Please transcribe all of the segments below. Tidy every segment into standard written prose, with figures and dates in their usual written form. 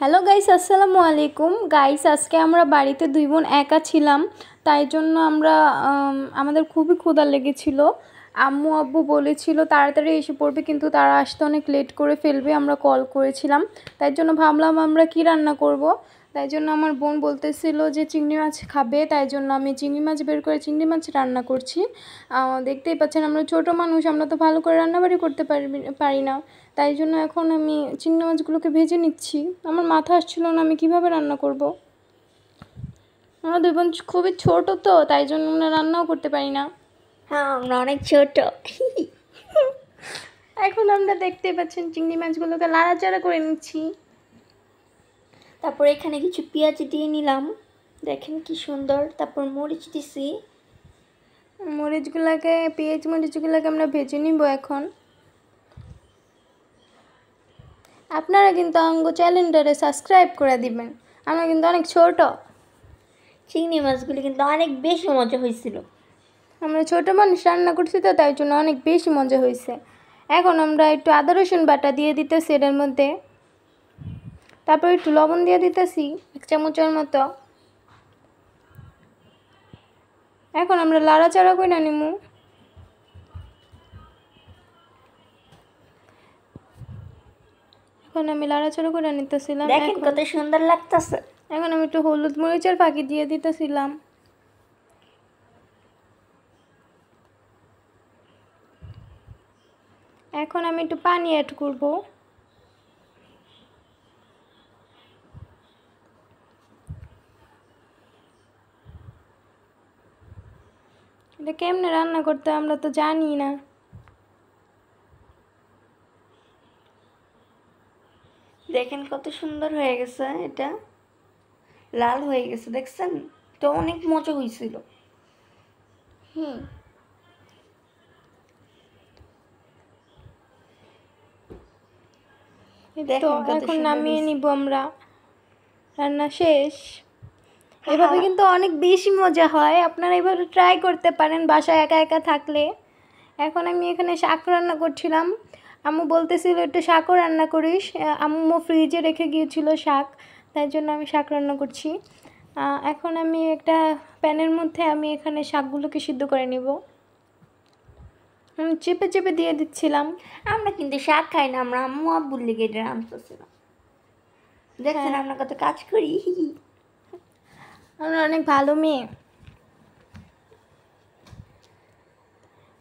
Hello guys, আসসালামু আলাইকুম guys. আজকে আমরা বাড়িতে দুই বোন একা ছিলাম, তাই জন্য আমাদের খুবই ক্ষুধা লেগেছিল। আম্মু আব্বু বলেছিল তাড়াতাড়ি এসে পড়বে, কিন্তু তারা আসতে অনেক লেট করে ফেলবে। আমরা কল করেছিলাম, তাই জন্য ভাবলাম আমরা কি রান্না করব। তাই জন্য আমার বোন বলতেছিল যে চিংড়ি মাছ খাবে, তাই জন্য আমি চিংড়ি মাছ বের করে চিংড়ি মাছ রান্না করছি। দেখতেই পাচ্ছেন আমরা ছোটো মানুষ, আমরা তো ভালো করে রান্নাবাড়ি করতে পারি না। তাই জন্য এখন আমি চিংড়ি মাছগুলোকে ভেজে নিচ্ছি। আমার মাথা আসছিল না আমি কিভাবে রান্না করব। আমরা দুই বোন খুবই ছোট, তো তাই জন্য আমরা রান্নাও করতে পারি না। হ্যাঁ, আমরা অনেক ছোট। এখন আমরা দেখতেই পাচ্ছেন চিংড়ি মাছগুলোকে নাড়াচাড়া করে নিচ্ছি। তারপর এখানে কিছু পেঁয়াজ দিয়ে নিলাম, দেখেন কি সুন্দর। তারপর মরিচ দিছি। পেঁয়াজ মরিচগুলোকে আমরা ভেজে নিব এখন। আপনারা কিন্তু আমাকে চ্যানেলটারে সাবস্ক্রাইব করে দিবেন, আমরা কিন্তু অনেক ছোট। চিংড়ি মাছগুলি কিন্তু অনেক বেশি মজা হয়েছিল। আমরা ছোটো মানুষ রান্না করছি তো, তাই জন্য অনেক বেশি মজা হয়েছে। এখন আমরা একটু আদা রসুন বাটা দিয়ে দিতেছি এর মধ্যে। তারপর একটু লবণ দিয়ে দিতেছি 1 চামচের মতো। এখন আমরা লাড়াচাড়া করে নিব। এখন আমি লাড়াচাড়া করে নিতেছিলাম। দেখেন কত সুন্দর লাগতেছে। এখন আমি একটু হলুদ মরিচের ফাঁকি দিয়ে দিতেছিলাম। এখন আমি একটু পানি অ্যাড করব। এটা কেমনে রান্না করতে আমরা তো জানি না। দেখেন কত সুন্দর হয়ে গেছে, এটা লাল হয়ে গেছে, দেখছেন তো অনেক মজা হয়েছিল। তো এখন নামিয়ে নিব আমরা। রান্না শেষ। এভাবে কিন্তু অনেক বেশি মজা হয়, আপনারা এভাবে ট্রাই করতে পারেন বাসায় একা একা থাকলে। এখন আমি এখানে শাক রান্না করছিলাম। আম্মু বলতেছিল একটু শাকও রান্না করিস। আম্মু ফ্রিজে রেখে গিয়েছিল শাক, তাই জন্য আমি শাক রান্না করছি। এখন আমি একটা প্যানের মধ্যে আমি এখানে শাকগুলোকে সিদ্ধ করে নিব। আমি চেপে চেপে দিয়ে দিচ্ছিলাম। আমরা কিন্তু শাক খাই না, আমরা আম্মু আব্বুর লেগে এটা রান্নাছিলাম। দেখছেন আমরা কত কাজ করি। আমরা অনেক ভালো মেয়ে।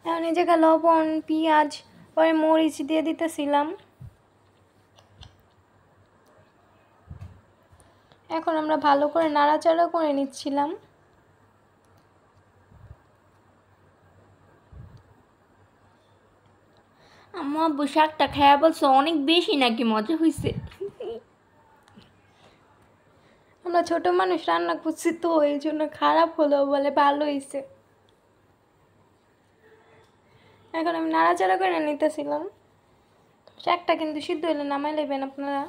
এখন এই জায়গায় লবণ, পেঁয়াজ, পরে মরিচ দিয়ে দিতেছিলাম। এখন আমরা ভালো করে নাড়াচাড়া করে নিচ্ছিলাম। আম্মু আব্বু শাকটা খায়া বলছে অনেক বেশি নাকি মজা হয়েছে। আমরা ছোট মানুষ রান্না করছি তো এই জন্য খারাপ হলো বলে ভালো হয়েছে। এখন আমি নাড়াচাড়া করে নিতেছিলাম। শাকটা কিন্তু সিদ্ধ হলে নামাই নেবেন আপনারা।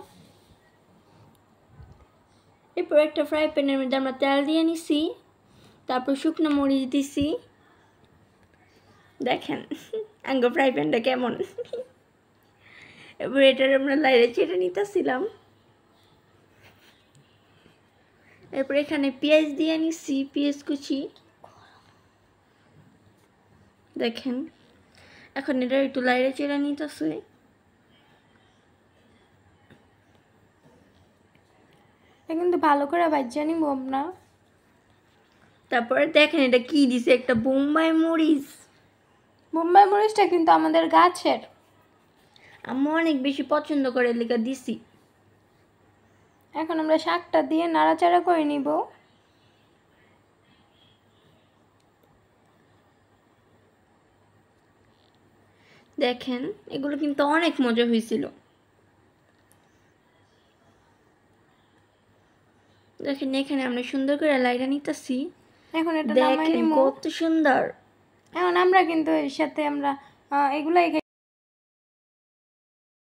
এরপর একটা ফ্রাই প্যানের মধ্যে আমরা তেল দিয়ে নিছি, তারপর শুকনো মরিচ দিছি। দেখেন আঙ্গ ফ্রাই প্যানটা কেমন। এবার এটার আমরা লাইরে চেটে নিতেছিলাম। এরপর এখানে পেঁয়াজ দিয়ে নিছি, পেঁয়াজ কুচি। দেখেন এখন এটা একটু লাইরে চেটে নিতেছে। কিন্তু ভালো করে ভাজিয়ে নিব আমরা। তারপরে দেখেন এটা কি দিছে, একটা বোম্বাই মরিচ। বোম্বাই মরিচটা কিন্তু আমাদের গাছের। আমি অনেক বেশি পছন্দ করে লেখা দিছি। এখন আমরা শাকটা দিয়ে নাড়াচাড়া করে নিব। দেখেন এগুলো কিন্তু অনেক মজা হয়েছিল। দেখেন এখানে আমরা সুন্দর করে লাইটা নিতেছি। এখন এটা দেখেন কত সুন্দর। এখন আমরা কিন্তু এর সাথে আমরা এগুলাই